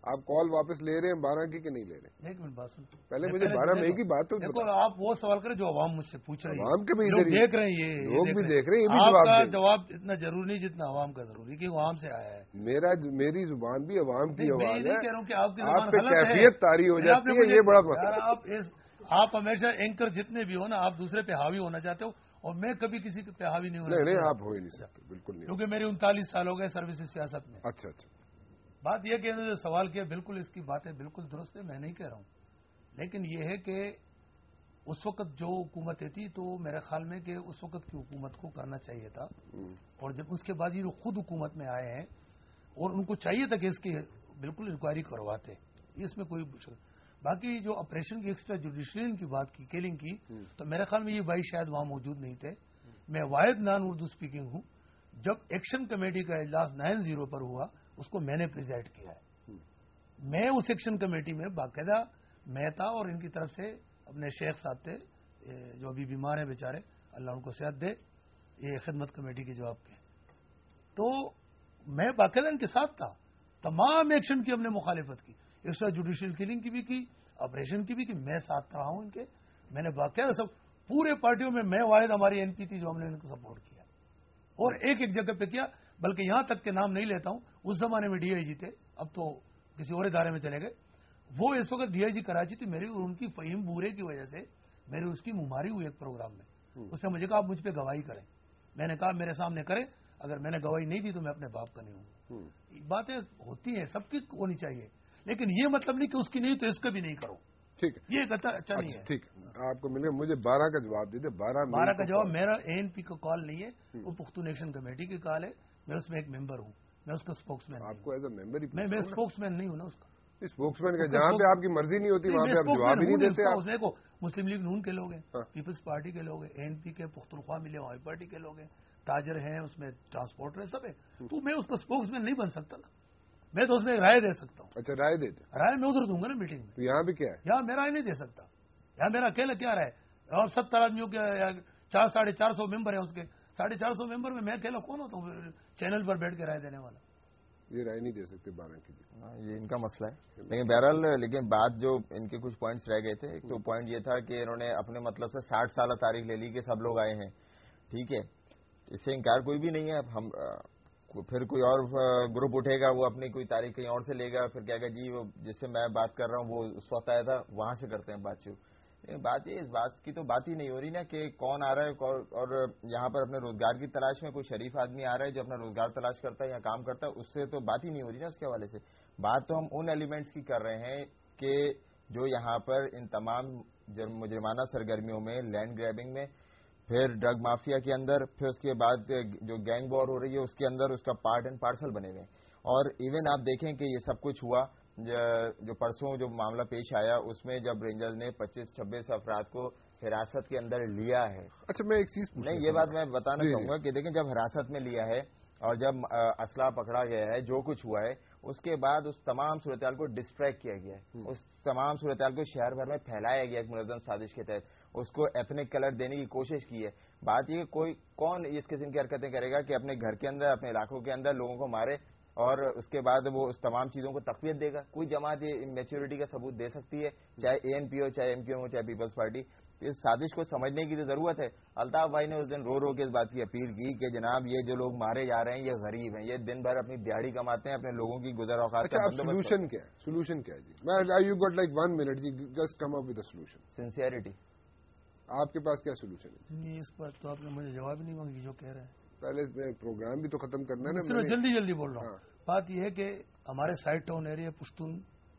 آپ کال واپس لے رہے ہیں 12 کی کہ نہیں لے رہے ہیں؟ ایک منٹ بات سن، پہلے مجھے 12 مئی کی بات تو دیکھو آپ وہ سوال کریں جو عوام مجھ سے پوچھ رہی ہے، عوام کے بھی لوگ دیکھ رہے ہیں، یہ لوگ بھی دیکھ رہے ہیں، یہ بھی آپ کا جواب جواب اتنا ضروری نہیں جتنا عوام کا ضروری، کہ عوام سے آیا ہے. میری زبان بھی عوام کی آواز ہے. میں نہیں کہہ رہا ہوں کہ آپ کی زبان پہ غلط ہے، کیفیت طاری ہو جاتی ہے، یہ بڑا مسئلہ. آپ ہمیشہ اینکر جتنے بھی ہو نا، آپ دوسرے پہ حاوی ہونا چاہتے ہو، اور میں کبھی کسی پہ حاوی نہیں ہونا. نہیں آپ ہو ہی نہیں سکتے، بالکل نہیں، کیونکہ میری 39 سال ہو گئے سروس سیاست میں. اچھا بات یہ کہ جو سوال کیا بالکل اس کی باتیں بالکل درست ہے، میں نہیں کہہ رہا ہوں، لیکن یہ ہے کہ اس وقت جو حکومتیں تھی تو میرے خیال میں کہ اس وقت کی حکومت کو کرنا چاہیے تھا، اور جب اس کے بعد یہ خود حکومت میں آئے ہیں اور ان کو چاہیے تھا کہ اس کی بالکل انکوائری کرواتے، اس میں کوئی باقی جو آپریشن کی ایکسٹرا جوڈیشل کی بات کی، کیلنگ کی، تو میرے خیال میں یہ بھائی شاید وہاں موجود نہیں تھے. میں واحد نان اردو اسپیکنگ ہوں. جب ایکشن کمیٹی کا اجلاس 9-0 پر ہوا، اس کو میں نے پریزائڈ کیا ہے. میں اس ایکشن کمیٹی میں باقاعدہ میں تھا، اور ان کی طرف سے اپنے شیخ صاحب تھے جو ابھی بیمار ہیں بیچارے، اللہ ان کو صحت دے، یہ خدمت کمیٹی کے جواب کے. تو میں باقاعدہ ان کے ساتھ تھا، تمام ایکشن کی ہم نے مخالفت کی، ایکسٹرا جوڈیشل کلنگ کی بھی کی، آپریشن کی بھی کی. میں ساتھ رہا ہوں ان کے، میں نے باقاعدہ سب پورے پارٹیوں میں واحد ہماری این پی تھی جو ہم نے ان کو سپورٹ کیا، اور ایک جگہ پہ کیا، بلکہ یہاں تک کہ نام نہیں لیتا ہوں، اس زمانے میں ڈی آئی جی تھے، اب تو کسی اور ادارے میں چلے گئے. وہ اس وقت ڈی آئی جی کراچی تھی، میری اور ان کی فہیم بورے کی وجہ سے میری اس کی مماری ہوئی ایک پروگرام میں. اس نے مجھے کہا آپ مجھ پہ گواہی کریں. میں نے کہا میرے سامنے کریں، اگر میں نے گواہی نہیں دی تو میں اپنے باپ کا نہیں ہوں. باتیں ہوتی ہیں، سب کی ہونی چاہیے، لیکن یہ مطلب نہیں کہ اس کی نہیں تو اس کا بھی نہیں کرو. ٹھیک ہے، یہ اچھا نہیں ہے. ٹھیک ہے، آپ کو ملے. مجھے 12 کا جواب دیجیے. 12 کا جواب میرا اے این پی کا کال نہیں ہے، وہ پختون ایکشن کمیٹی کی کال ہے. میں اس میں ایک ممبر ہوں، میں اس کا اسپوکس مین. آپ کو ایز اے ممبر ہی میں اسپوکس مین نہیں ہوں نا اس کا. اسپوکس مین کا جہاں پہ آپ کی مرضی نہیں ہوتی وہاں پہ آپ جواب ہی نہیں دیتے. اس میں کو مسلم لیگ نون کے لوگ ہیں، پیپلز پارٹی کے لوگ ہیں، اے این پی کے پختونخوا ملے وہاں پارٹی کے لوگ ہیں، تاجر ہیں، اس میں ٹرانسپورٹر ہیں، سب ہے. تو میں اس کا اسپوکس مین نہیں بن سکتا نا، میں تو اس میں رائے دے سکتا ہوں. اچھا، رائے دیتے؟ رائے میں ادھر دوں گا نا میٹنگ میں. یہاں بھی کیا ہے؟ یہاں میں رائے نہیں دے سکتا. یہاں میرا اکیلا کیا رائے، اور 70 آدمیوں کے 450 ممبر ہیں، اس کے 450 ممبر میں اکیلا کون ہوتا ہوں چینل پر بیٹھ کے رائے دینے والا. یہ رائے نہیں دے سکتے 12 کی. یہ ان کا مسئلہ ہے. لیکن بہرحال لیکن بات جو ان کے کچھ پوائنٹس رہ گئے تھے. ایک تو پوائنٹ یہ تھا کہ انہوں نے اپنے مطلب سے 60 سالہ تاریخ لے لی کہ سب لوگ آئے ہیں. ٹھیک ہے، اس سے انکار کوئی بھی نہیں ہے. ہم پھر کوئی اور گروپ اٹھے گا، وہ اپنی کوئی تاریخ کہیں اور سے لے گا، پھر کہے گا جی وہ جس سے میں بات کر رہا ہوں وہ اس وقت آیا تھا، وہاں سے کرتے ہیں بات چیت. بات یہ اس بات کی تو بات ہی نہیں ہو رہی نا کہ کون آ رہا ہے، اور یہاں پر اپنے روزگار کی تلاش میں کوئی شریف آدمی آ رہا ہے جو اپنا روزگار تلاش کرتا ہے یا کام کرتا ہے، اس سے تو بات ہی نہیں ہو رہی نا. اس کے حوالے سے بات تو ہم ان ایلیمنٹس کی کر رہے ہیں کہ جو یہاں پر ان تمام مجرمانہ سرگرمیوں میں، لینڈ گریبنگ میں، پھر ڈرگ مافیا کے اندر، پھر اس کے بعد جو گینگ وار ہو رہی ہے اس کے اندر اس کا پارٹ اینڈ پارسل بنے ہوئے ہیں. اور ایون آپ دیکھیں کہ یہ سب کچھ ہوا جو پرسوں جو معاملہ پیش آیا اس میں جب رینجرز نے 25-26 افراد کو حراست کے اندر لیا ہے. اچھا، میں ایک چیز نہیں، یہ بات میں بتانا چاہوں گا کہ دیکھیں جب حراست میں لیا ہے اور جب اسلحہ پکڑا گیا ہے، جو کچھ ہوا ہے اس کے بعد اس تمام صورتحال کو ڈسٹریکٹ کیا گیا ہے، اس تمام صورتحال کو شہر بھر میں پھیلایا گیا ایک منظم سازش کے تحت، اس کو ایتھنک کلر دینے کی کوشش کی ہے. بات یہ کہ کون اس قسم کی حرکتیں کرے گا کہ اپنے گھر کے اندر، اپنے علاقوں کے اندر لوگوں کو مارے اور اس کے بعد وہ اس تمام چیزوں کو تقویت دے گا. کوئی جماعت یہ میچورٹی کا ثبوت دے سکتی ہے، چاہے اے این پی ہو، چاہے ایم کیو ہو، چاہے پیپلز پارٹی. اس سازش کو سمجھنے کی تو ضرورت ہے. الطاف بھائی نے اس دن رو کے اس بات کی اپیل کی کہ جناب یہ جو لوگ مارے جا رہے ہیں یہ غریب ہیں، یہ دن بھر اپنی دیہڑی کماتے ہیں، اپنے لوگوں کی گزر اوقات کا سولوشن کیا ہے؟ سولوشن کیا ہے جی؟ یو گاٹ لائک 1 منٹ جی، just come up with a solution. Sincerity. آپ کے پاس کیا سولوشن ہے؟ اس پر تو آپ نے مجھے جواب نہیں مانگی جو کہہ رہے ہیں. پہلے پروگرام بھی تو ختم کرنا ہے نا. جلدی بول رہا ہوں. بات یہ ہے کہ ہمارے سائڈ ٹاؤن ایریا پشتون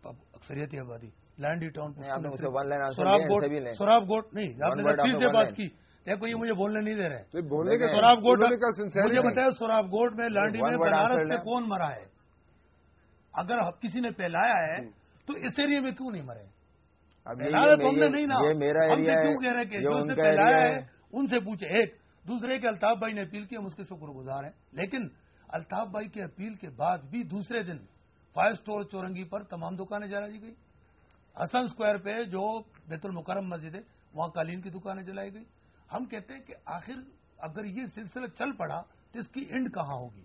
اکثریتی آبادی، لینڈی ٹاؤن سوراب گوٹ نہیں، آپ نے پھر سے بات کی. دیکھو یہ مجھے بولنے نہیں دے رہے. بولنے کا سوراب گوٹ مجھے بتایا، سوراب گوٹ میں لانڈی میں بنارس سے کون مرا ہے؟ اگر کسی نے پھیلایا ہے تو اس ایریے میں کیوں نہیں مرے؟ تو ہم نے نہیں نا، ہم سے کیوں کہہ رہے کہ جو اسے پھیلایا ہے ان سے پوچھے. ایک دوسرے کے الطاف بھائی نے اپیل کی، ہم اس کے شکر گزار ہیں، لیکن الطاف بھائی کی اپیل کے بعد بھی دوسرے دن 5 اسٹور چورنگی پر تمام دکانیں جلائی گئی. حسن اسکوائر پہ جو بیت المکرم مسجد ہے وہاں قالین کی دکانیں جلائی گئی. ہم کہتے ہیں کہ آخر اگر یہ سلسلہ چل پڑا تو اس کی اینڈ کہاں ہوگی؟